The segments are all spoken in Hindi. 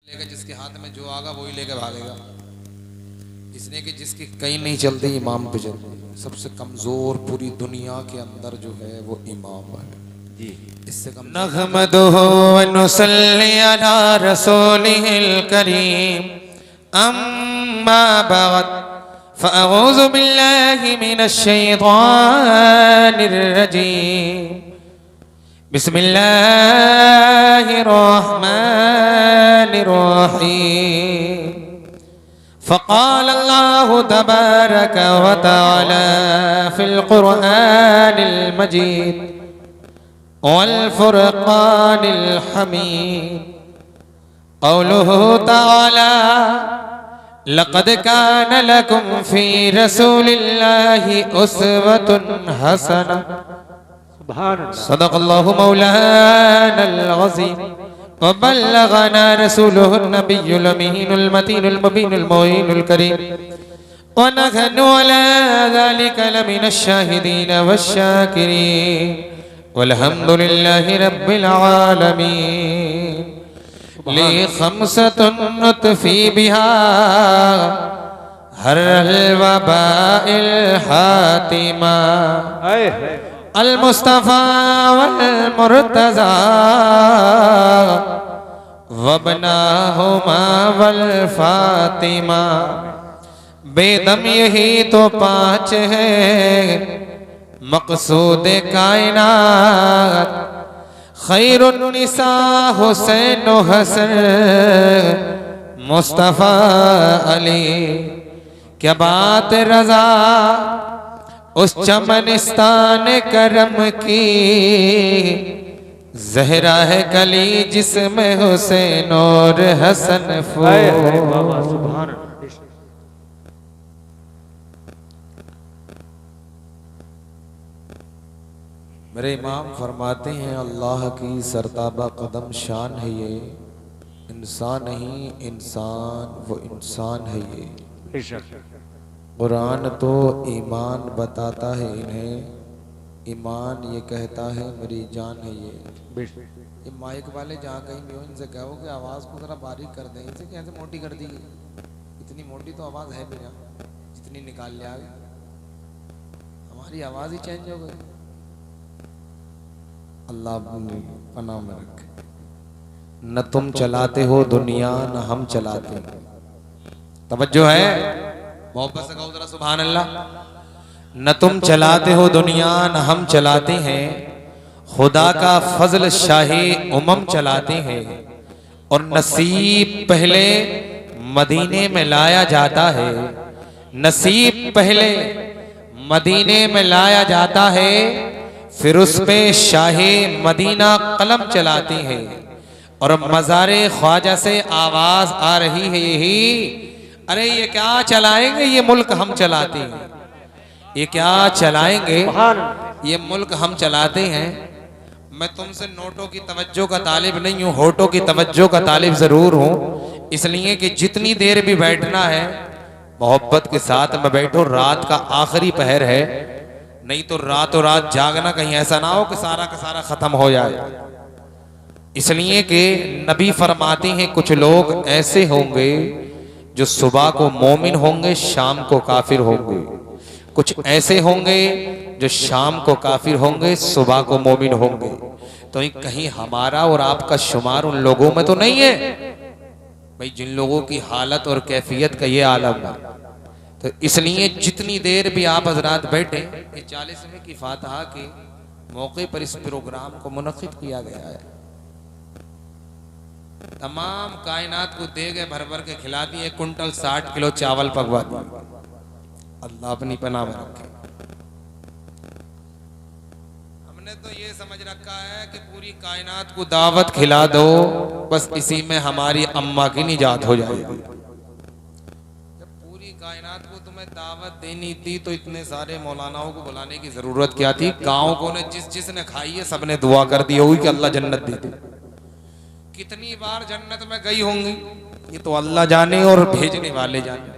लेगा, जिसके हाथ में जो आगा वही लेकर भागेगा। इसलिए कि जिसकी कहीं नहीं चलती इमाम पे चलती है। सबसे कमजोर पूरी दुनिया के अंदर जो है वो इमाम है जी। इससे कम नहमदुहु व नुसल्ली अला रसूलिहिल करीम अम्मा बाद फ़अऊज़ु बिल्लाहि मिनश शैतानिर रजीम बिस्मिल्लाहिर रहमानिर रहीम फ़क़ाल अल्लाहु तबारक व तआला फ़िल क़ुरआनिल मजीद वल फ़ुरक़ानिल हमीद क़ौलुहु तआला लक़द कान लकुम फ़ी रसूलिल्लाहि उस्वतुन हसना सदक़ल्लाहु मौलानल अज़ीम व बल्लगना रसूलुहुन नबियुल अमीनुल मतीनुल मुबीनुल मुईनुल करीम व नहनु अला ज़ालिका लमिनश शाहिदीन वश्शाकिरीन वल्हम्दुलिल्लाहि रब्बिल आलमीन ली खम्सतुन नुत्फ़ी बिहा हर्रल वबाइल हातिमा अल मुस्तफ़ा वल मुर्तज़ा वबनाहुमा वल फातिमा। बेदम यही तो पाँच है मक़सूद कायनात खैरुन निसा हुसैन हसन मुस्तफ़ा अली। क्या बात रज़ा उस चमनिस्तान करम की ज़हरा है कली जिसमें हुसैन और हसन फूल। मेरे इमाम फरमाते हैं अल्लाह की सरताबा कदम शान है ये, इंसान नहीं इंसान वो इंसान है ये। कुरान तो ईमान बताता है इन्हें, ईमान ये कहता है मेरी जान है ये। माइक वाले जहाँ कहीं भी हो इनसे कहो कि आवाज़ को ज़रा बारीक कर दें। इनसे कैसे मोटी कर दी, इतनी मोटी तो आवाज़ है भी ना, जितनी निकाल लिया हमारी आवाज़ ही चेंज हो गई। अल्लाह पनाह में रखे। न तुम चलाते हो दुनिया न हम चलाते। तवज्जो है, मोहब्बत से कहो जरा सुभान अल्लाह। न तुम चलाते हो दुनिया न हम चलाते हैं, खुदा का फजल शाही उमम चलाते हैं। और नसीब पहले मदीने में लाया जाता है, नसीब पहले मदीने में लाया जाता है, फिर उस पे शाही मदीना कलम चलाती है। और मज़ारे ख्वाजा से आवाज आ रही है यही, अरे ये क्या चलाएंगे, ये मुल्क हम चलाते हैं। ये क्या चलाएंगे, ये मुल्क हम चलाते हैं। मैं तुमसे नोटों की तवज्जो का तालिब नहीं हूँ, होठों की तवज्जो का तालिब जरूर हूँ। इसलिए कि जितनी देर भी बैठना है मोहब्बत के साथ में बैठो। रात का आखिरी पहर है, नहीं तो रातों रात जागना कहीं ऐसा ना हो कि सारा का सारा खत्म हो जाए। इसलिए कि नबी फरमाते हैं कुछ लोग ऐसे होंगे जो सुबह को मोमिन होंगे शाम को काफिर होंगे, कुछ ऐसे होंगे जो शाम को काफिर होंगे सुबह को मोमिन होंगे। तो कहीं हमारा और आपका शुमार उन लोगों में तो नहीं है भाई जिन लोगों की हालत और कैफियत का ये आलम है। तो इसलिए जितनी देर भी आप हजरात बैठे, 40वें की फातिहा के मौके पर इस प्रोग्राम को मुनक्किद किया गया है। तमाम कायनात को दे गए भर भर के खिला दिए, कुंटल 60 किलो चावल पकवा दिए। अल्लाह अपनी पनाह में रखे। हमने तो ये समझ रखा है कि पूरी कायनात को दावत खिला दो, बस इसी में हमारी अम्मा की निजात हो जाएगी। जब पूरी कायनात को तुम्हें दावत देनी थी तो इतने सारे मौलानाओं को बुलाने की जरूरत क्या थी। गाँव को ने जिसने खाई है सबने दुआ कर दी होगी कि अल्लाह जन्नत दे दे। कितनी बार जन्नत में गई होंगी ये तो अल्लाह जाने और भेजने वाले जाने।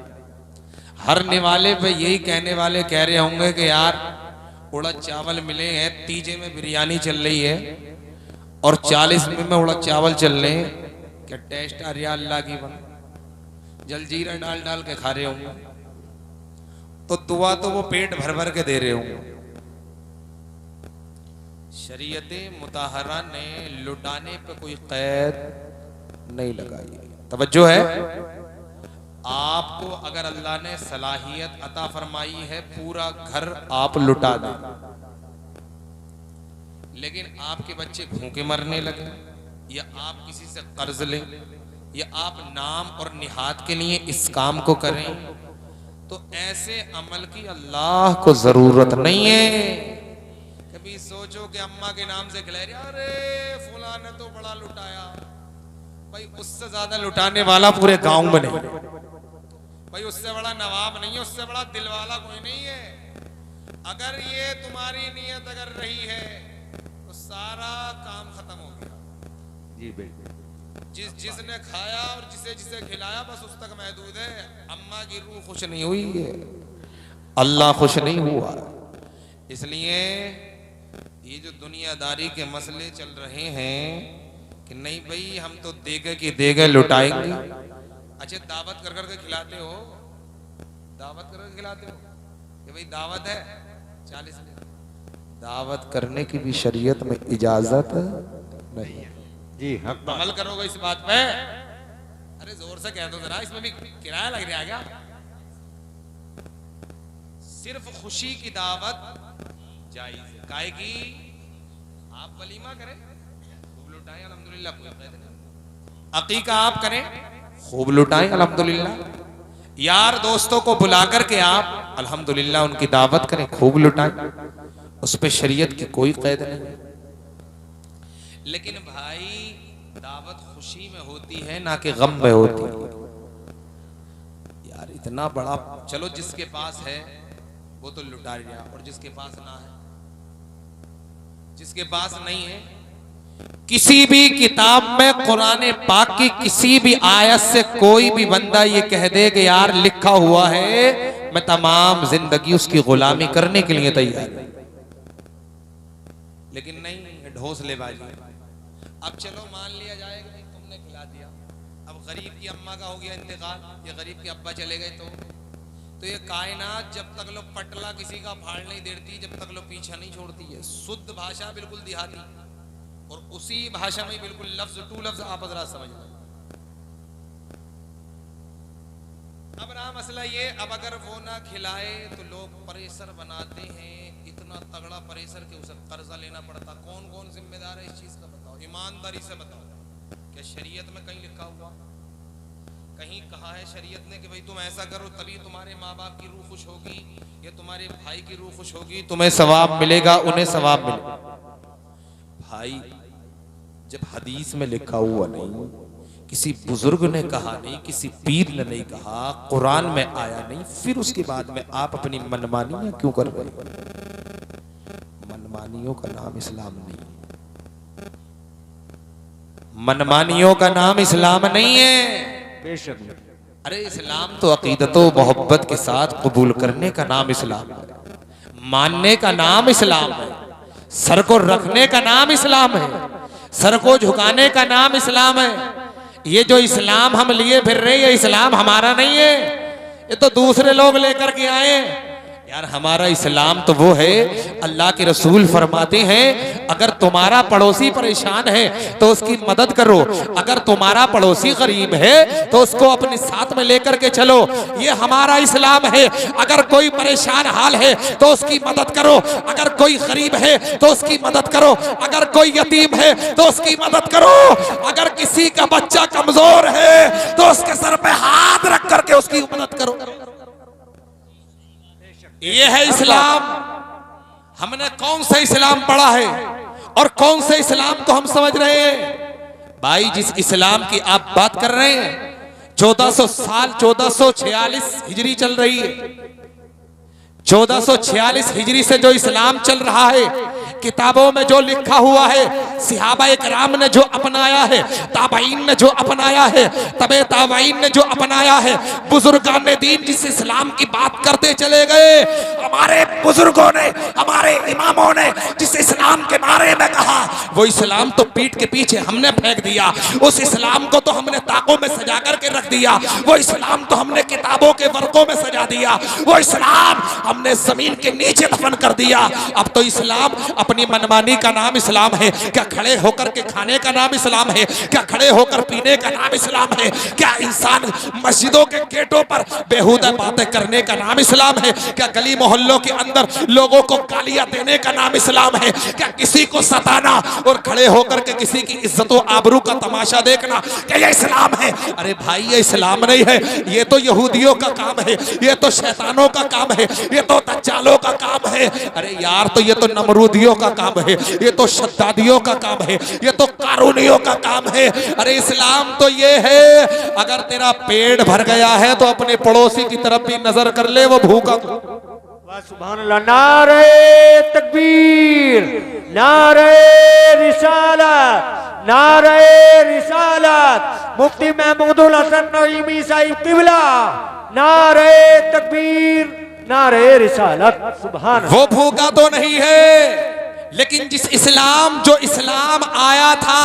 हर निवाले पे यही कहने वाले कह रहे होंगे कि यार उड़द चावल मिले हैं, तीजे में बिरयानी चल रही है और 40 में उड़द चावल चल रहे हैं, क्या टेस्ट आ रहा अल्लाह की बन, जलजीरा डाल डाल के खा रहे होंगे, तो दुआ तो वो पेट भर भर के दे रहे होंगे। शरीयत मुताहरा ने लुटाने पे कोई कैद नहीं लगाई। तवज्जो है, आपको अगर अल्लाह ने सलाहियत अता फरमाई है पूरा घर आप लुटा दें, लेकिन आपके बच्चे भूखे मरने लगे, या आप किसी से कर्ज लें, या आप नाम और निहात के लिए इस काम को करें, तो ऐसे अमल की अल्लाह को जरूरत नहीं है। कभी सोचो कि अम्मा के नाम से खिला रहे, अरे फुला ने तो बड़ा लुटाया, भाई उससे ज्यादा लुटाने वाला पूरे गांव में नहीं, भाई उससे बड़ा नवाब नहीं है, उससे बड़ा दिलवाला कोई नहीं है। अगर ये तुम्हारी नीयत अगर रही है तो सारा काम खत्म हो गया। जी बिल्कुल। जिसने खाया और जिसे जिसे खिलाया बस उस तक महदूद है। अम्मा की रूह खुश नहीं हुई है, अल्लाह खुश नहीं हुआ। इसलिए ये जो दुनियादारी के मसले चल रहे हैं कि नहीं भाई हम तो देगे की देगे लुटाएंगे। अच्छा दावत कर करके खिलाते हो, दावत कर करके खिलाते हो कि भाई दावत है 40 दावत करने की भी शरीयत में इजाजत नहीं है। जी हक अमल करोगे इस बात पे? अरे जोर से कह दो जरा, इसमें भी किराया लग रहा है क्या? सिर्फ खुशी की दावत जायज है, काहे की आप वलीमा करें खूब लुटाएं अल्हम्दुलिल्लाह, कोई कैद नहीं। अकीका आप करें खूब लुटाएं अल्हम्दुलिल्लाह। यार दोस्तों को बुला करके आप अल्हम्दुलिल्लाह उनकी दावत करें, खूब लुटाएं, उस पे शरीयत की कोई कैद नहीं। लेकिन भाई दावत खुशी में होती है ना कि गम में होती है। यार इतना बड़ा, चलो जिसके पास है वो तो लुटा लिया, और जिसके पास ना है, जिसके पास नहीं है, किसी भी किताब में कुरान पाक की किसी भी आयत से कोई भी बंदा ये कह दे कि यार लिखा हुआ है मैं तमाम जिंदगी उसकी गुलामी करने के लिए तैयार हूं, लेकिन नहीं, ढोसलेबाजी। अब चलो मान लिया जाए कि भाई तुमने खिला दिया, अब गरीब की अम्मा का हो गया इंतकाल, या गरीब के अब्बा चले गए, तो ये कायनात जब तक लो पटला किसी का फाड़ नहीं देती, जब तक लो पीछा नहीं छोड़ती है। शुद्ध भाषा बिल्कुल देहाती, और उसी भाषा में बिल्कुल लफ्ज टू लफ्ज आप हजरात समझ लो। अब रहा मसला ये, अब अगर वो ना खिलाए तो लोग प्रेशर बनाते हैं, इतना तगड़ा प्रेशर कि उसे कर्जा लेना पड़ता। कौन कौन जिम्मेदार है इस चीज का बताओ, ईमानदारी से बताओ। क्या शरीयत में कहीं लिखा हुआ, कहीं कहा है शरीयत ने कि भाई तुम ऐसा करो तभी तुम्हारे माँ बाप की रूह खुश होगी, या तुम्हारे भाई की रूह खुश होगी, तुम्हें सवाब मिलेगा, उन्हें सवाब मिलेगा? भाई जब हदीस में लिखा हुआ नहीं, किसी बुजुर्ग ने कहा नहीं, किसी पीर ने नहीं कहा, कुरान में आया नहीं, फिर उसके बाद में आप अपनी मनमानियां क्यों कर रहे हो? मनमानियों का नाम इस्लाम नहीं, मनमानियों का नाम इस्लाम नहीं है। बेशक। अरे इस्लाम तो अकीदत व मोहब्बत के साथ कबूल करने का नाम इस्लाम है, मानने का नाम इस्लाम है, सर को रखने का नाम इस्लाम है, सर को झुकाने का नाम इस्लाम है। ये जो इस्लाम हम लिए फिर रहे, ये इस्लाम हमारा नहीं है, ये तो दूसरे लोग लेकर के आए। यार हमारा इस्लाम तो वो है, अल्लाह के रसूल फरमाते हैं अगर तुम्हारा पड़ोसी परेशान है तो उसकी मदद करो, अगर तुम्हारा पड़ोसी गरीब है तो उसको अपने साथ में लेकर के चलो, ये हमारा इस्लाम है। अगर कोई परेशान हाल है तो उसकी मदद करो, अगर कोई गरीब है तो उसकी मदद करो, अगर कोई यतीम है तो उसकी मदद करो, अगर किसी का बच्चा कमजोर है तो उसके सर पे हाथ रख करके उसकी मदद करो। ये है इस्लाम। हमने कौन सा इस्लाम पढ़ा है और कौन से इस्लाम को हम समझ रहे हैं? भाई जिस इस्लाम की आप बात कर रहे हैं 1400 साल 1446 हिजरी चल रही है, 1446 हिजरी से जो इस्लाम चल रहा है, किताबों में जो लिखा हुआ है, सहाबा इकराम ने जो अपनाया है, ताबईन ने जो अपनाया है, तबे ताबईन ने जो अपनाया है, बुजुर्गान दीन जिस इस्लाम की बात करते चले गए, हमारे बुजुर्गों ने, हमारे इमामों ने जिस इस्लाम के बारे में कहा, वो इस्लाम तो पीठ के पीछे हमने फेंक दिया, उस इस्लाम को तो हमने ताकों में सजा करके रख दिया, वो इस्लाम तो हमने किताबों के वर्कों में सजा दिया, वो इस्लाम हमने जमीन के नीचे दफन कर दिया। अब तो इस्लाम अपनी मनमानी का नाम इस्लाम है। क्या खड़े होकर के खाने का नाम इस्लाम है? क्या खड़े होकर पीने का नाम इस्लाम है? क्या इंसान मस्जिदों के गेटों पर बेहुदा बातें करने का नाम इस्लाम है? क्या गली मोहल्लों के अंदर लोगों को गालियां देने का नाम इस्लाम है? क्या किसी को सताना और खड़े होकर के किसी की इज्जत व आबरू का तमाशा देखना क्या ये इस्लाम है? अरे भाई ये इस्लाम नहीं है, ये तो यहूदियों का काम है, ये तो शैतानों का काम है, ये तो दज्जालों का काम है। अरे यार तो ये तो नमरूदियों का काम है, ये तो शद्दादियों का काम है, ये तो कारूनियों का काम है। अरे इस्लाम तो ये है, अगर तेरा पेट भर गया है तो अपने पड़ोसी की तरफ भी नजर कर ले, वो भूखा। सुभान अल्लाह। नारे तकबीर, नारे रिसालत, नारे रिसालत, मुफ्ती महमूदुल हसन नईमी साहिब किबला, नारे तकबीर, नारे रिसालत। सुभान। वो भूखा तो नहीं है, लेकिन जिस इस्लाम, जो इस्लाम आया था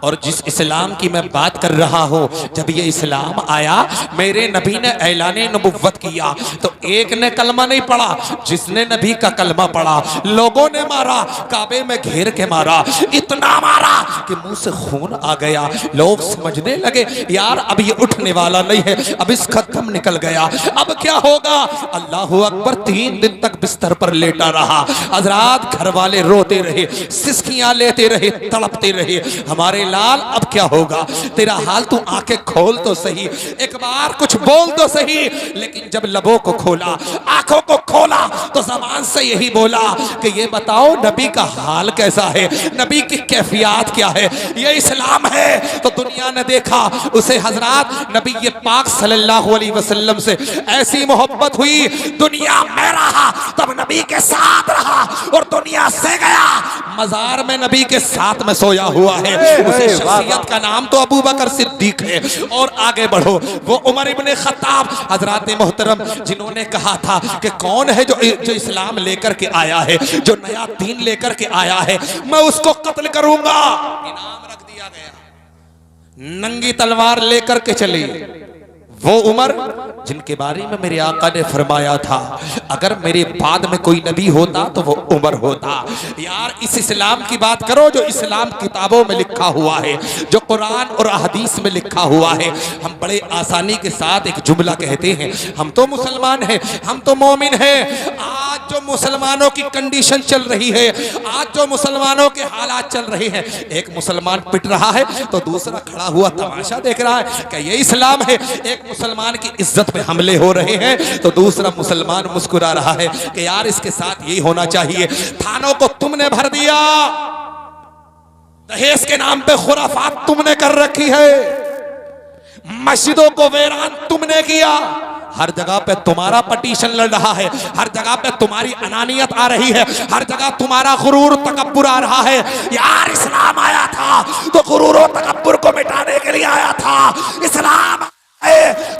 और जिस इस्लाम की मैं बात कर रहा हूं, जब ये इस्लाम आया, मेरे नबी ने ऐलाने नबुव्वत किया तो एक ने कलमा नहीं पढ़ा, जिसने नबी का कलमा पढ़ा लोगों ने मारा, काबे में घेर के मारा, इतना मारा कि मुंह से खून आ गया। लोग समझने लगे यार अब ये उठने वाला नहीं है, अब इसका दम निकल गया, अब क्या होगा? अल्लाह अकबर। 3 दिन तक बिस्तर पर लेटा रहा। हजरात घर वाले रोते रहे, सिसकियां लेते रहे, तड़पते रहे, हमारे लाल अब क्या होगा? तेरा हाल, तू आंखें खोल तो सही, एक बार कुछ बोल तो सही। लेकिन जब लबों को खोला, आंखों को खोला, तो जबान से यही बोला कि ये बताओ नबी का हाल कैसा है, नबी की कैफियत क्या है? ये इस्लाम है। तो दुनिया ने देखा उसे, हजरात नबी ये पाक सल्लल्लाहु अलैहि वसल्लम से ऐसी मोहब्बत हुई, दुनिया में रहा तब नबी के साथ रहा और दुनिया से गया, मजार में नबी के साथ में सोया हुआ है। उसे शख्सियत का नाम तो अबू बकर सिद्दीक है। और आगे बढ़ो, वो उमर इब्ने खत्ताब, हजरात मोहतरम, जिन्होंने कहा था कि कौन है जो इस्लाम लेकर के आया है, जो नया दीन लेकर के आया है, मैं उसको कत्ल करूंगा। इनाम रख दिया गया, नंगी तलवार लेकर के चले वो उमर जिनके बारे में मेरे आका ने फरमाया था अगर मेरे बाद में कोई नबी होता तो वो उमर होता। यार इस इस्लाम की बात करो जो इस्लाम किताबों में लिखा हुआ है, जो कुरान और हदीस में लिखा हुआ है। हम बड़े आसानी के साथ एक जुमला कहते हैं, हम तो मुसलमान हैं, हम तो मोमिन हैं। आज जो मुसलमानों की कंडीशन चल रही है, आज जो मुसलमानों के हालात चल रहे हैं, एक मुसलमान पिट रहा है तो दूसरा खड़ा हुआ तमाशा देख रहा है, क्या ये इस्लाम है? एक मुसलमान की इज्जत पे हमले हो रहे हैं तो दूसरा मुसलमान मुस्कुरा रहा है कि यार इसके साथ यही होना चाहिए। थानों को तुमने भर दिया, दहेज के नाम पे खुराफात तुमने कर रखी है, मस्जिदों को वीरान तुमने किया, हर जगह पे तुम्हारा पटिशन लड़ रहा है, हर जगह पे तुम्हारी अनानियत आ रही है, हर जगह तुम्हारा गुरूर तकब्बुर आ रहा है। यार इस्लाम आया था तो गुरूर और तकब्बुर को मिटाने के लिए आया था। इस्लाम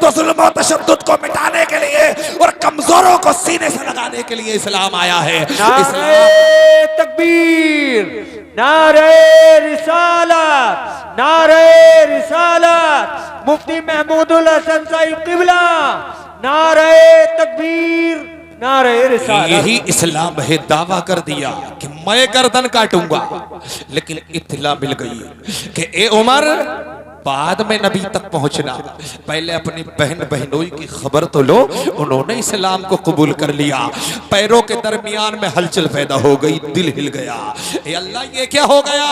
तो जुल्म और तशद्दुद को मिटाने के लिए और कमजोरों को सीने से लगाने के लिए इस्लाम आया है। नारे तकबीर, नारे रिसालत, नारे रिसालत, मुफ्ती महमूदुल हसन साहिब किबला, नारे तकबीर, नारे रिसालत। यही इस्लाम है। दावा कर दिया कि मैं गर्दन काटूंगा, लेकिन इत्तला मिल गई कि ए उमर बाद में नबी तक पहुंचना, पहले अपनी बहन बहनोई की खबर तो लो। उन्होंने इस्लाम को कबूल कर लिया, पैरों के दरमियान में हलचल पैदा हो गई, दिल हिल गया, ए अल्लाह ये क्या हो गया?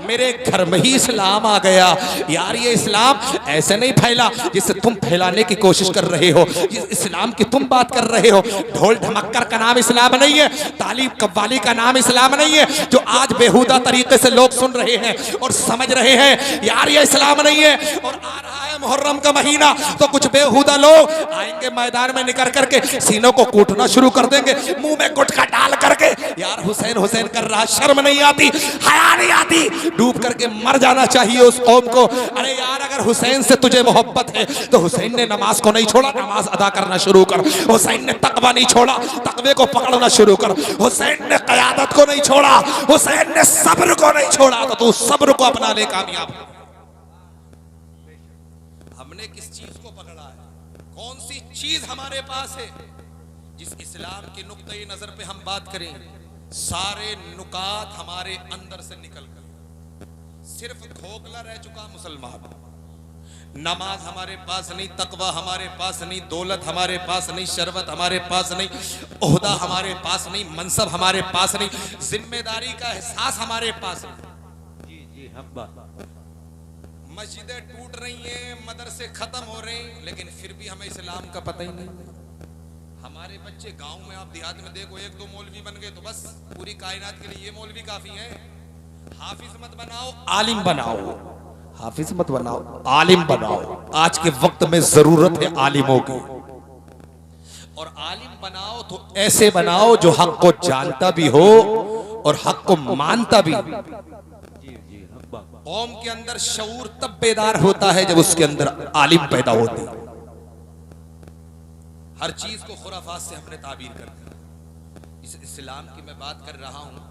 मेरे घर में ही इस्लाम आ गया। यार ये इस्लाम ऐसे नहीं फैला जिसे तुम फैलाने की कोशिश कर रहे हो, जिस इस्लाम की तुम बात कर रहे हो। ढोल ढमक्कर का नाम इस्लाम नहीं है, तालीम कव्वाली का नाम इस्लाम नहीं है, जो आज बेहुदा तरीके से लोग सुन रहे हैं और समझ रहे हैं। यार ये इस्लाम शर्म नहीं है। और आ रहा है मुहर्रम का महीना तो कुछ बेहुदा लोग आएंगे मैदान में निकल करके सीनों को कूटना शुरू कर देंगे, मुंह में गुटखा डाल करके। यार हुसैन हुसैन कर रहा, शर्म नहीं आती, हया नहीं आती? डूब करके मर जाना चाहिए उस कौम को। अरे यार अगर हुसैन से तुझे मोहब्बत है तो हुसैन ने नमाज को नहीं छोड़ा, नमाज अदा करना शुरू कर। हुसैन ने तकवा नहीं छोड़ा, तकवे को पकड़ना शुरू कर। हुसैन ने क़यादत को नहीं छोड़ा, हुसैन ने सब्र को नहीं छोड़ा, तो तू सब्र को अपना ले कामयाब। हमने किस चीज को पकड़ा है? कौन सी चीज हमारे पास है जिस इस्लाम के नुक्ते नजर पे हम बात करें सारे नुकात हमारे अंदर से निकल कर सिर्फ खोखला रह चुका मुसलमान। नमाज हमारे पास नहीं, तकवा हमारे पास नहीं, दौलत हमारे पास नहीं, शरबत हमारे पास नहीं, ओहदा हमारे पास नहीं, मनसब हमारे पास नहीं, जिम्मेदारी का एहसास हमारे पास नहीं। जी जी हक बात। मस्जिदें टूट रही हैं, मदरसे खत्म हो रहे हैं, लेकिन फिर भी हमें इस्लाम का पता ही नहीं। हमारे बच्चे गांव में, आप देहात में देखो, एक दो मौलवी बन गए तो बस पूरी कायनात के लिए ये मौलवी काफी है। हाफिज मत बनाओ, आलिम बनाओ। हाफिज मत बनाओ, आलिम बनाओ। आज के वक्त में जरूरत है आलिमों की। और आलिम बनाओ तो ऐसे बनाओ जो हक को जानता भी हो और हक को मानता भी। कौम के अंदर शऊर तब बेदार होता है जब उसके अंदर आलिम पैदा होते हैं। हर चीज को खुराफात से हमने ताबीर कर दिया। इस इस्लाम की मैं बात कर रहा हूं।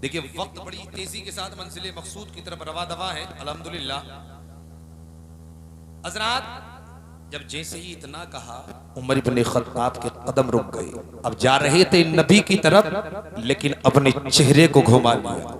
देखिए वक्त बड़ी तेजी के साथ मंजिले मकसूद की तरफ रवा दवा है अल्हम्दुलिल्लाह। हज़रात जब जैसे ही इतना कहा उमर इब्न खत्ताब के कदम रुक गए। अब जा रहे थे नबी की तरफ, लेकिन अपने चेहरे को घुमा लिया।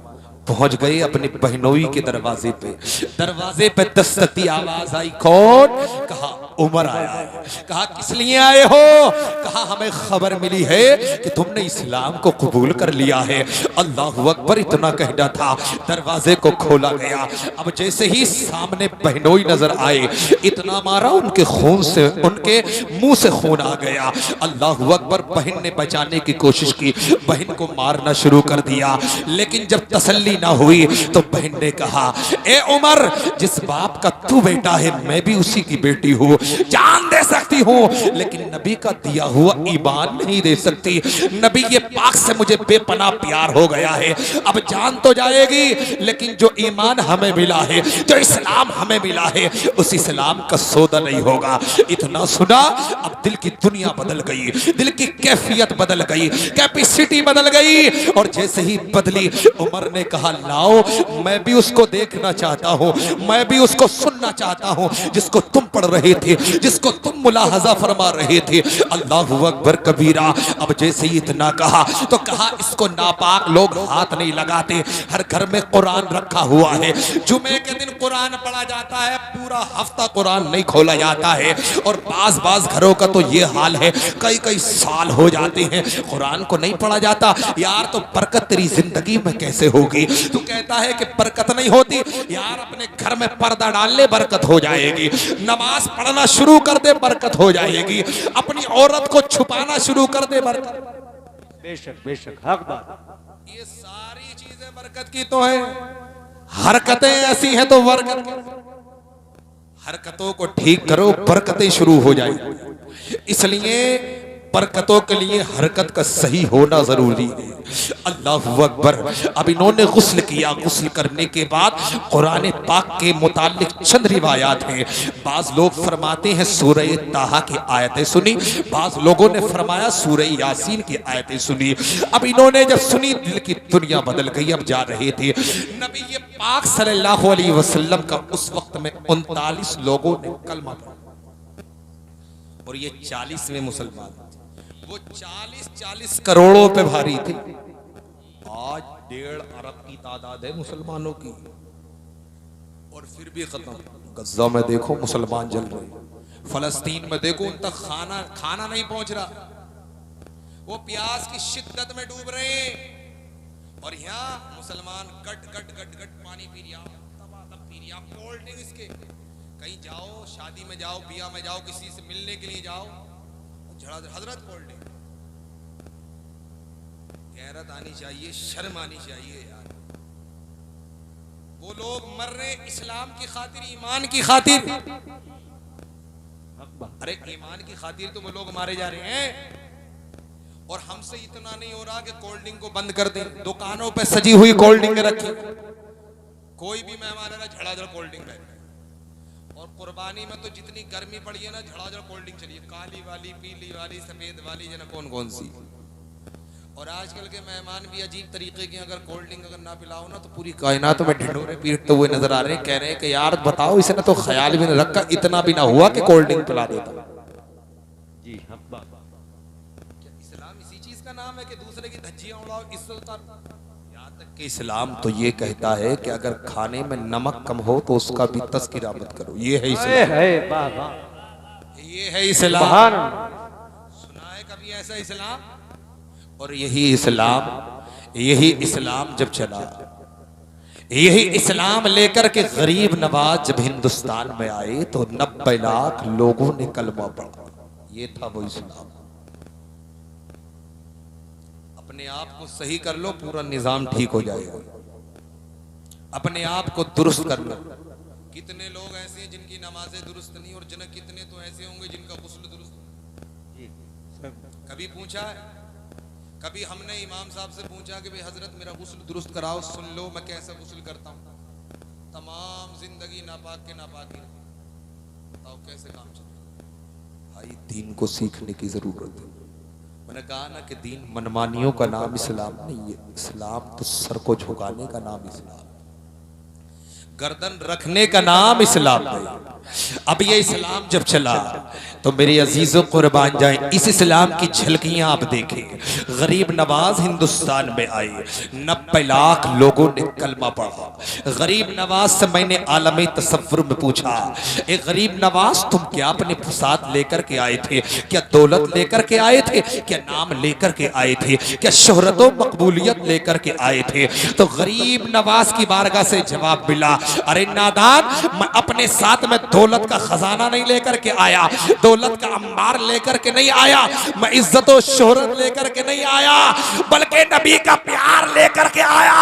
पहुंच गए अपने बहनोई के दरवाजे पे। दरवाजे पे दस्तक आवाज आई, कौन? कहा उमर आया है। कहा किस लिए आए हो? कहा हमें खबर मिली है कि तुमने इस्लाम को कबूल कर लिया है। अल्लाहु अकबर इतना कहना था, दरवाजे को खोला गया। अब जैसे ही सामने बहनोई नजर आए, इतना मारा उनके खून से, उनके मुंह से खून आ गया। अल्लाहु अकबर। बहन ने बचाने की कोशिश की, बहन को मारना शुरू कर दिया, लेकिन जब तसल्ली ना हुई तो बहन ने कहा, ए उमर, जिस बाप का तू बेटा है मैं भी उसी की बेटी हूँ। जान दे सकती हूँ लेकिन नबी का दिया हुआ ईमान नहीं दे सकती। नबी ये पाक से मुझे बेपनाह प्यार हो गया है। अब जान तो जाएगी लेकिन जो ईमान हमें मिला है, जो इस्लाम हमें मिला है, उस इस्लाम का सौदा नहीं होगा। इतना सुना, अब दिल की दुनिया बदल गई, दिल की कैफियत बदल गई, कैपेसिटी बदल गई। और जैसे ही बदली, उमर ने कहा, लाओ मैं भी उसको देखना चाहता हूँ, मैं भी उसको सुनना चाहता हूँ जिसको तुम पढ़ रहे थे, जिसको तुम मुलाहजा फरमा रहे थे। अल्लाहु अकबर कबीरा। अब जैसे ही इतना कहा तो कहा, इसको नापाक लोग हाथ नहीं लगाते। हर घर में कुरान रखा हुआ है, जुमे के दिन कुरान पढ़ा जाता है, पूरा हफ्ता कुरान नहीं खोला जाता है। और बाज घरों का तो ये हाल है, कई कई साल हो जाते हैं कुरान को नहीं पढ़ा जाता। यार तो बरकत तेरी जिंदगी में कैसे होगी? तू कहता है कि बरकत नहीं होती। यार अपने घर में पर्दा डाल ले, बरकत हो जाएगी। नमाज पढ़ना शुरू कर दे, बरकत हो जाएगी। अपनी औरत को छुपाना शुरू कर दे, बरकत। बेशक बेशक हक बात। ये सारी चीजें बरकत की तो है। हरकतें ऐसी हैं तो बरकत। हरकतों को ठीक करो, बरकतें शुरू हो जाएगी। इसलिए बरकतों के लिए हरकत का सही होना जरूरी है। अल्लाहु अकबर। अब इन्होंने गुस्ल किया। गुस्ल करने के बाद कुरान पाक के मुतालिक चंद रिवायात हैं। बाज लोग फरमाते हैं सूरह ताहा की आयतें सुनी, बाज लोगों ने फरमाया सूरह यासीन की आयतें सुनी। अब इन्होंने जब सुनी, दिल की दुनिया बदल गई। अब जा रहे थे नबी ये पाक सल्लल्लाहु अलैहि वसल्लम का उस वक्त में 39 लोगों ने कलमा पढ़ा और ये 40वें मुसलमान। वो 40 करोड़ों पे भारी थे। आज 1.5 अरब की तादाद है मुसलमानों की, और फिर भी खत्म। गज़ा में देखो मुसलमान जल रहे, फलस्तीन में देखो उन तक खाना नहीं पहुंच रहा, वो प्यास की शिद्दत में डूब रहे हैं। और यहाँ मुसलमान गट गट गट गट पानी पी रिया, तब पी रिया, कोल्ड ड्रिंक इसके। कहीं जाओ, शादी में जाओ, बिया में जाओ, किसी से मिलने के लिए जाओ, हजरत कोल्ड ड्रिंक। गैरत आनी चाहिए, शर्म आनी चाहिए यार। वो लोग मर रहे इस्लाम की खातिर, ईमान की खातिर। हक बात। अरे ईमान की खातिर तो वो लोग मारे जा रहे हैं, और हमसे इतना नहीं हो रहा कि कोल्ड ड्रिंक को बंद कर दें। दुकानों पे सजी हुई कोल्ड ड्रिंक रखी, कोई भी मेहमान आएगा झड़ाझड़ कोल्ड ड्रिंक है। और कुर्बानी में तो जितनी गर्मी पड़ी है ना, झड़ाझड़ कोल्ड ड्रिंक चलिए, काली वाली, पीली वाली, सफेद वाली, जना कौन कौन सी। और आजकल के मेहमान भी अजीब तरीके के, अगर कोल्ड ड्रिंक अगर ना पिलाओ ना तो पूरी कायनात में ढिंढोरे पीटते हुए नजर आ रहे हैं। कह रहे हैं कि यार बताओ, इसने तो ख्याल भी नहीं रखा, इतना भी ना हुआ कि कोल्ड ड्रिंक पिला देता। जी हक बात। क्या इस्लाम इसी चीज का नाम है कि दूसरे की धज्जियां उड़ाओ, इज्जत उतारो? यहाँ तक कि इस्लाम तो ये कहता है कि अगर खाने में नमक कम हो तो उसका भी तज़किरा मत करो। ये है इस्लाम, है वाह वाह, ये है इस्लाम। सुभान अल्लाह। सुना है कभी ऐसा इस्लाम? और यही इस्लाम जब चला, यही इस्लाम लेकर के गरीब नवाज जब हिंदुस्तान में आए तो 90 लाख लोगों ने कलमा पढ़ा। ये था वो इस्लाम। अपने आप को सही कर लो, पूरा निजाम ठीक हो जाएगा। अपने आप को दुरुस्त कर लो। कितने लोग ऐसे हैं जिनकी नमाजें दुरुस्त नहीं, और जन कितने तो ऐसे होंगे जिनका गुस्ल दुरुस्त। कभी पूछा है, कभी हमने इमाम साहब से पूछा कि भाई हजरत मेरा गुस्ल दुरुस्त कराओ, सुन लो मैं कैसा गुस्ल करता हूँ। तमाम जिंदगी नापाक के नापाक ही, बताओ कैसे काम चलता। भाई दीन को सीखने की जरूरत है। मैंने कहा ना कि दीन मनमानियों का नाम इस्लाम नहीं है। इस्लाम तो सर को झुकाने का नाम इस्लाम, गर्दन रखने का नाम इस्लाम है। अब ये इस्लाम जब चला तो मेरे अजीजों कुर्बान जाएं, इस इस्लाम की झलकियां आप देखें। गरीब नवाज हिंदुस्तान में आए, 90 लाख लोगों ने कलमा पढ़ा। गरीब नवाज से मैंने आलमी तसव्वुर में पूछा, ए गरीब नवाज तुम क्या अपने साथ लेकर के आए थे? क्या दौलत लेकर के आए थे? क्या नाम लेकर के आए थे? क्या शोहरत व मकबूलियत लेकर के आए थे? तो गरीब नवाज की बारगाह से जवाब मिला, अरे नादान, मैं अपने साथ में दौलत का खजाना नहीं लेकर के आया, दौलत का अंबार लेकर के नहीं आया, मैं इज्जत और शोहरत लेकर के नहीं आया, बल्कि नबी का प्यार लेकर के आया।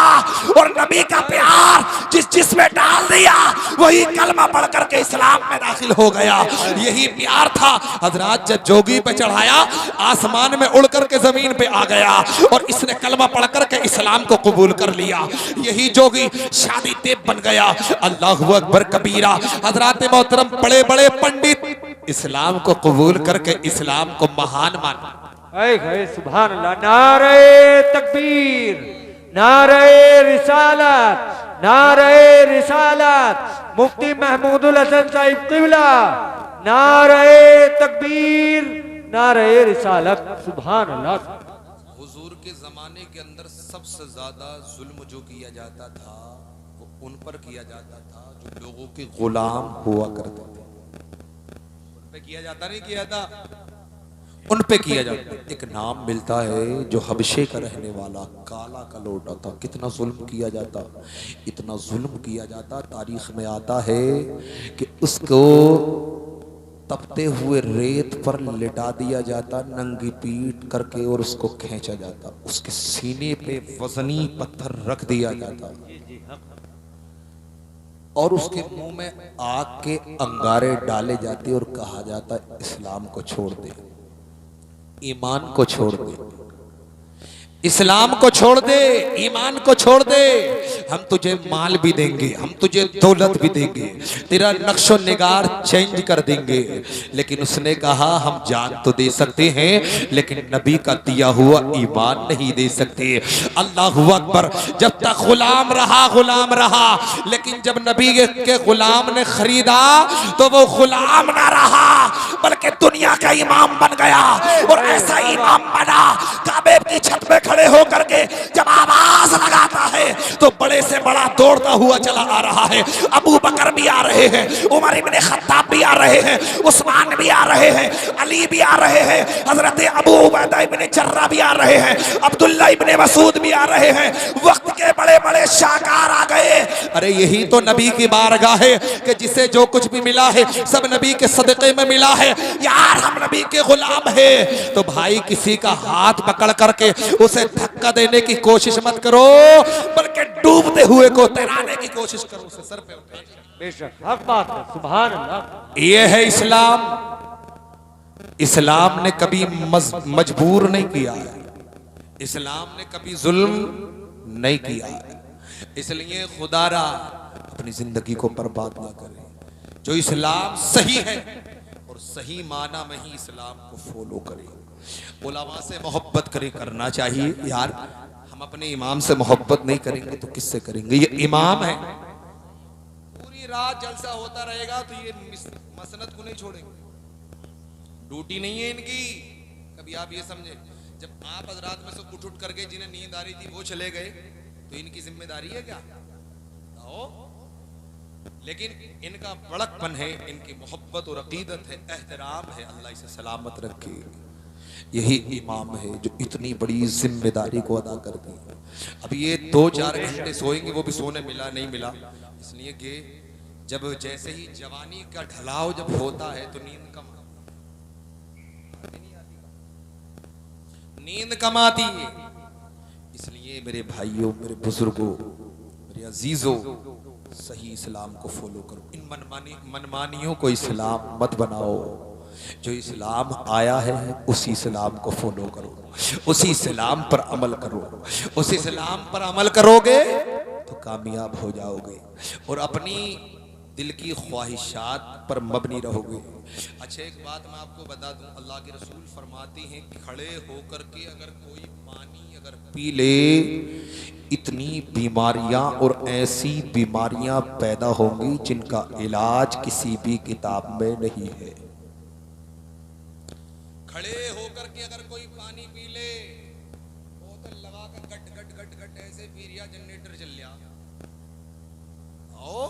और नबी का प्यार जिसमें डाल दिया वही कलमा पढ़ करके इस्लाम में दाखिल हो गया। यही प्यार था हजरात, जब जोगी पे चढ़ाया आसमान में उड़ करके जमीन पे आ गया और इसने कलमा पढ़ करके इस्लाम को कबूल कर लिया। यही जोगी शादी तेब बन गया। अल्लाहु अकबर कबीरा। हजरात मोहतरम, बड़े बड़े पंडित इस्लाम को कबूल करके इस्लाम को महान माना। सुभान अल्लाह। नारे तकबीर, नारे रिसालत, नारे रिसालत, मुफ्ती महमूदुल हसन साहिब किबला। नारे तकबीर, नारे रिसालत, सुभान अल्लाह। हुजूर के जमाने के अंदर सबसे ज्यादा जुल्म जो किया जाता था वो उन पर किया जाता था जो लोगों के गुलाम हुआ करते थे। उन पे किया जाता नहीं, किया था उन पे किया जाता। एक नाम मिलता है जो हबशे का रहने वाला काला का लोटा था। कितना जुल्म किया जाता, इतना जुल्म किया जाता। तारीख में आता है कि उसको तपते हुए रेत पर लिटा दिया जाता, नंगी पीट करके, और उसको खींचा जाता। उसके सीने पे वजनी पत्थर रख दिया जाता और उसके मुंह में आग के अंगारे डाले जाते और कहा जाता इस्लाम को छोड़ दे, ईमान को छोड़ दे, इस्लाम को छोड़ दे, ईमान को छोड़ दे। हम तुझे माल भी देंगे, हम तुझे दौलत भी देंगे, तेरा नक्शो निगार चेंज कर देंगे। लेकिन उसने कहा हम जान तो दे सकते हैं लेकिन नबी का दिया हुआ ईमान नहीं दे सकते। अल्लाहु अकबर। जब तक गुलाम रहा, गुलाम रहा, लेकिन जब नबी के गुलाम ने खरीदा तो वो गुलाम ना रहा बल्कि दुनिया का इमाम बन गया। और ऐसा इमाम बना, काबे की छत पे खड़े होकर के जब आवाज लगाता है तो बड़े से बड़ा दौड़ता हुआ चला आ रहा है। अबू बकर भी आ रहे हैं, उमर इब्ने खत्ताब भी आ रहे हैं, उस्मान भी आ रहे हैं, अली भी आ रहे हैं, हजरत अबू उबैदा इब्ने जर्रा भी आ रहे हैं, अब्दुल्ला इब्ने मसूद भी आ रहे हैं। वक्त के बड़े बड़े शाहकार आ गए। अरे यही तो नबी की बारगाह है कि जिसे जो कुछ भी मिला है सब नबी के सदक़े में मिला है। यार हम नबी के गुलाम हैं, तो भाई किसी का हाथ पकड़ करके उसे धक्का देने की कोशिश मत करो, बल्कि डूबते हुए को तैराने की कोशिश करो, उसे सर पे उठा। बेशक हक बात है, सुभान अल्लाह। ये है इस्लाम। इस्लाम ने कभी मजबूर नहीं किया है, इस्लाम ने कभी जुल्म नहीं किया है। इसलिए खुदारा अपनी जिंदगी को बर्बाद ना करे। जो इस्लाम सही है और सही माना में ही इस्लाम को फॉलो करे, उलमा से मोहब्बत करे, करना चाहिए यार। हम अपने इमाम से मोहब्बत नहीं करेंगे तो किससे करेंगे? ये इमाम है, पूरी रात जलसा होता रहेगा तो ये मसनद को नहीं छोड़ेंगे, ड्यूटी नहीं है इनकी। कभी आप ये समझे, जब आप हजरात में से उठ करके जिन्हें नींद आ रही थी वो चले गए तो इनकी जिम्मेदारी है क्या? आओ। लेकिन इनका बड़कपन है, इनकी मोहब्बत और अकीदत है, एहतराम है, अल्लाह इसे सलामत रखे। यही इमाम है जो इतनी बड़ी जिम्मेदारी को अदा करती है। अब ये 2-4 घंटे सोएंगे, वो भी सोने मिला नहीं मिला, इसलिए कि जब जैसे ही जवानी का ढलाव जब होता है तो नींद कम आती है। इसलिए मेरे भाइयों, मेरे बुजुर्गों, मेरे अजीजों, सही इस्लाम को फॉलो करो। इन मनमानियों को इस्लाम मत बनाओ। जो इस्लाम आया है उसी इस्लाम को फॉलो करो, उसी इस्लाम पर अमल करो। उस इस्लाम पर अमल करोगे तो कामयाब हो जाओगे और अपनी दिल की ख्वाहिशात पर मबनी रहोगे। अच्छा, एक बात मैं आपको बता दूं, अल्लाह के रसूल फरमाते हैं कि खड़े होकर के अगर कोई पानी अगर पी ले, इतनी बीमारियां और ऐसी बीमारियां पैदा होंगी जिनका इलाज किसी भी किताब में नहीं है। खड़े होकर के अगर कोई पानी पी ले, बोतल लगा कर गट गट गट गट ऐसे पी रिया, जनरेटर चल लिया। आओ,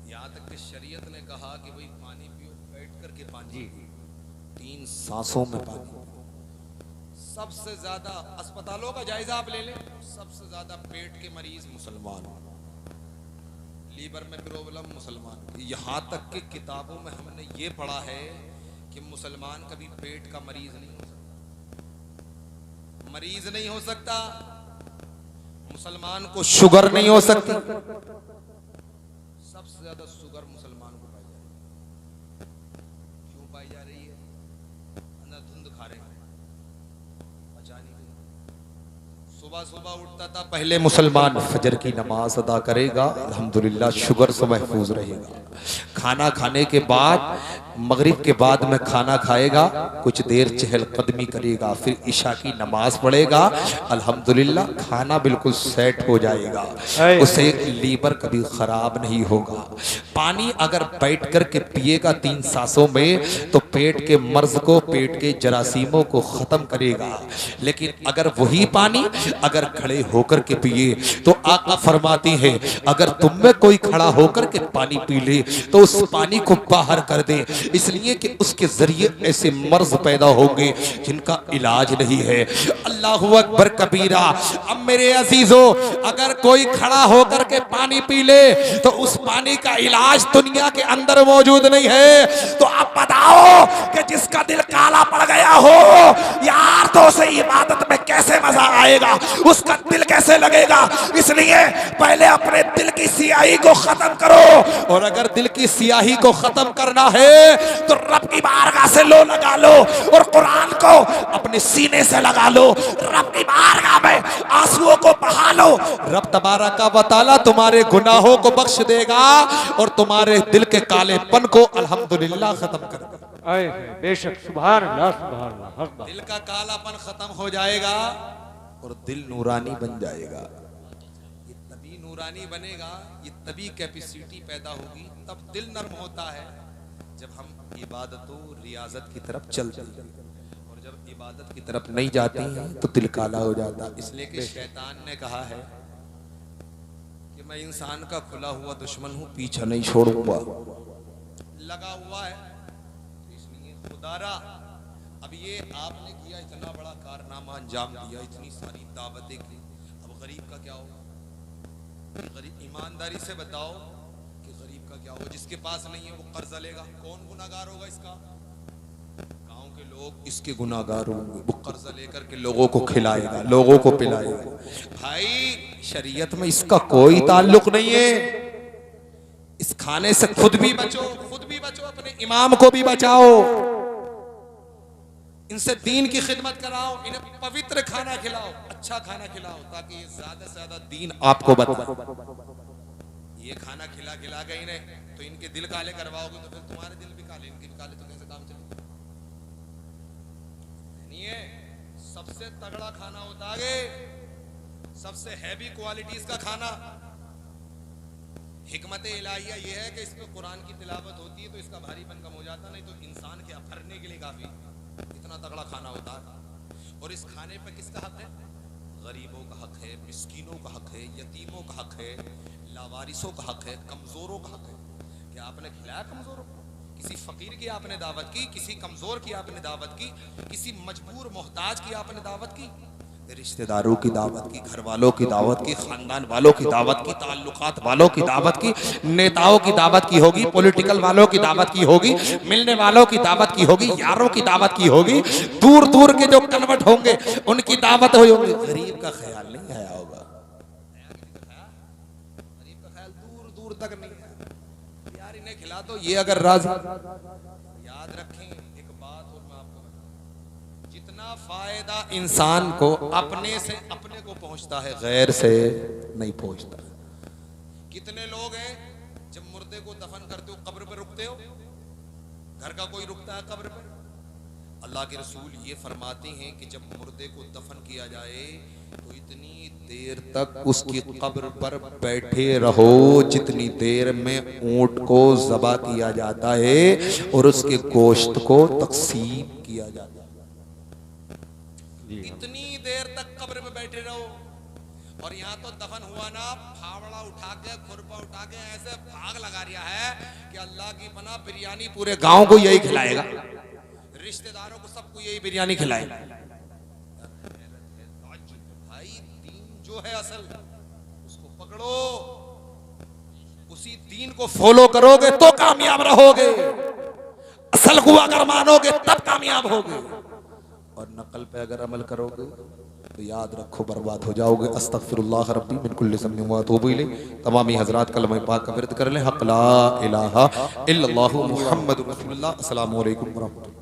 यहाँ तक कि शरीयत ने कहा कि भाई पानी पियो, बैठ करके पानी, 3 सांसों में पानी। सबसे ज्यादा अस्पतालों का जायजा आप ले लें, सबसे ज्यादा पेट के मरीज मुसलमान, लीवर में प्रॉब्लम मुसलमान। यहाँ तक कि किताबों में हमने ये पढ़ा है कि मुसलमान कभी पेट का मरीज नहीं हो सकता, मरीज नहीं हो सकता। मुसलमान को शुगर नहीं हो सकती। सबसे ज्यादा शुगर मुसलमान को पाई जा रही है। क्यों पाई जा रही है? अंदर धुंध खा रहे हैं, पचा नहीं रहे। सुबह सुबह उठता था, पहले मुसलमान फजर की नमाज अदा करेगा, अल्हम्दुलिल्लाह शुगर से महफूज रहेगा। खाना खाने के बाद, मगरिब के बाद में खाना खाएगा, कुछ देर चहलकदमी करेगा, फिर इशा की नमाज पढ़ेगा, अल्हम्दुलिल्लाह खाना बिल्कुल सेट हो जाएगा, उसे लीवर कभी खराब नहीं होगा। पानी अगर बैठ कर के पिएगा 3 सांसों में तो पेट के मर्ज को, पेट के जरासीमों को खत्म करेगा। लेकिन अगर वही पानी अगर खड़े होकर के पिए तो आका फरमाती है, अगर तुम में कोई खड़ा होकर के पानी पी ले तो उस पानी को बाहर कर दे, इसलिए कि उसके जरिए ऐसे मर्ज पैदा होंगे जिनका इलाज नहीं है। अल्लाहु अकबर कबीरा। अब मेरे अजीजों, अगर कोई खड़ा होकर के पानी पी ले तो उस पानी का इलाज दुनिया के अंदर मौजूद नहीं है। तो आप बताओ कि जिसका दिल काला पड़ गया हो यार, तो उसे इबादत में कैसे मजा आएगा, उसका दिल कैसे लगेगा? इसलिए पहले अपने दिल की सियाही को खत्म करो, और अगर दिल की सियाही को खत्म करना है तो रब की बारगाह से लो लगा लो और कुरान को अपने सीने से लगा लो, रब की बारगाह में आंसुओं को बहा लो। रब तबारक व तआला तुम्हारे गुनाहों को बख्श देगा और तुम्हारे दिल के कालेपन को अल्हम्दुलिल्लाह खत्म कर देगा। बेशक, सुभान अल्लाह, सुभान अल्लाह। दिल का कालापन खत्म हो जाएगा और दिल नूरानी बन जाएगा। ये तभी नूरानी बनेगा, ये तभी कैपेसिटी पैदा होगी, तब दिल नर्म होता है जब हम इबादतों रियाजत की तरफ चलते हैं, और जब इबादत की तरफ नहीं जाते हैं तो दिल काला हो जाता है। इसलिए कि शैतान ने कहा है कि मैं इंसान का खुला हुआ दुश्मन हूं, पीछा नहीं छोड़ूंगा, लगा हुआ है। इसलिए खुदारा, अब ये आपने किया, इतना बड़ा कारनामा अंजाम दिया, इतनी सारी दावतें की, अब गरीब का क्या होगा? गरीब, ईमानदारी से बताओ कि गरीब इसका क्या होगा? जिसके पास नहीं है वो कर्जा लेगा, कौन गुनाहगार होगा इसका? गांव के लोग इसके गुनाहगार होंगे। वो कर्जा लेकर के लोगों को खिलाएगा, लोगों को पिलाएगा। भाई शरीयत में इसका कोई ताल्लुक नहीं है। इस खाने से खुद भी बचो, अपने इमाम को भी बचाओ, इनसे दीन की खिदमत कराओ, इन्हें पवित्र खाना खिलाओ, अच्छा खाना खिलाओ, ताकि ये ज्यादा से ज्यादा दीन आपको बताए। ये खाना खिला खिला के इन्हें तो इनके दिल काले करवाओगे तो फिर तुम्हारे दिल भी काले, इनके भी काले, तो कैसे काम चलेगा? सबसे तगड़ा खाना होता है, सबसे हैवी क्वालिटीज का खाना। हिकमत इलाहिया ये है कि इसमें कुरान की तिलावत होती है तो इसका भारीपन कम हो जाता, नहीं तो इंसान के अफरने के लिए काफी इतना तगड़ा खाना होता है। और इस खाने पे किसका हक है? गरीबों का हक है, मिस्कीनों का हक है, यतीमों का हक है, लावारिसों का हक है, कमजोरों का हक है। क्या आपने खिलाया कमजोरों को? किसी फकीर की आपने दावत की, किसी कमजोर की आपने दावत की, किसी मजबूर मोहताज की आपने दावत की, रिश्तेदारों की दावत की, घर वालों की दावत की, खानदान वालों की दावत की, ताल्लुकात वालों की दावत की, नेताओं की दावत की होगी, पॉलिटिकल वालों की दावत की होगी, मिलने वालों की दावत की होगी, यारों की दावत की होगी, दूर दूर के जो कन्वर्ट होंगे उनकी दावत हुई होगी। गरीब का ख्याल नहीं आया होगा, गरीब का ख्याल दूर दूर तक नहीं है। यार इन्हें खिला दो, ये अगर राजी। याद रखें एक बात और मैं आपको बताऊं, जितना फायदा इंसान को अपने से अपने को पहुंचता है, गैर से नहीं पहुंचता। कितने लोग हैं जब मुर्दे को दफन करते हो कब्र पर रुकते हो? घर का कोई रुकता है कब्र पर? अल्लाह के रसूल ये फरमाते हैं कि जब मुर्दे को दफन किया जाए तो इतनी देर तक उसकी कब्र पर बैठे रहो जितनी देर में ऊंट को ज़बा किया जाता है और उसके गोश्त को तकसीम किया जाता है। इतनी देर तक कब्र में बैठे रहो। और यहाँ तो दफन हुआ ना, फावड़ा उठा के, खुरपा उठा के ऐसे भाग लगा रिया है कि अल्लाह की पनाह बिरयानी पूरे गांव को यही खिलाएगा, रिश्तेदारों को सबको यही बिरयानी खिलाएगा। भाई दीन जो है असल, उसको पकड़ो, उसी दीन को फॉलो करोगे तो कामयाब रहोगे। असल को अगर मानोगे तब कामयाब होगे, और नकल पे अगर अमल करोगे तो याद रखो बर्बाद हो जाओगे। अस्तगफिरुल्लाह रब्बी मिन कुल्लि ज़ंबिन व अतूबु इलैह। तमामी हज़रात कलमा पाक का विर्द कर लें। हक़ ला इलाहा इल्लल्लाहु मुहम्मदुर रसूलुल्लाह। अस्सलामु अलैकुम व रहमतुल्लाह।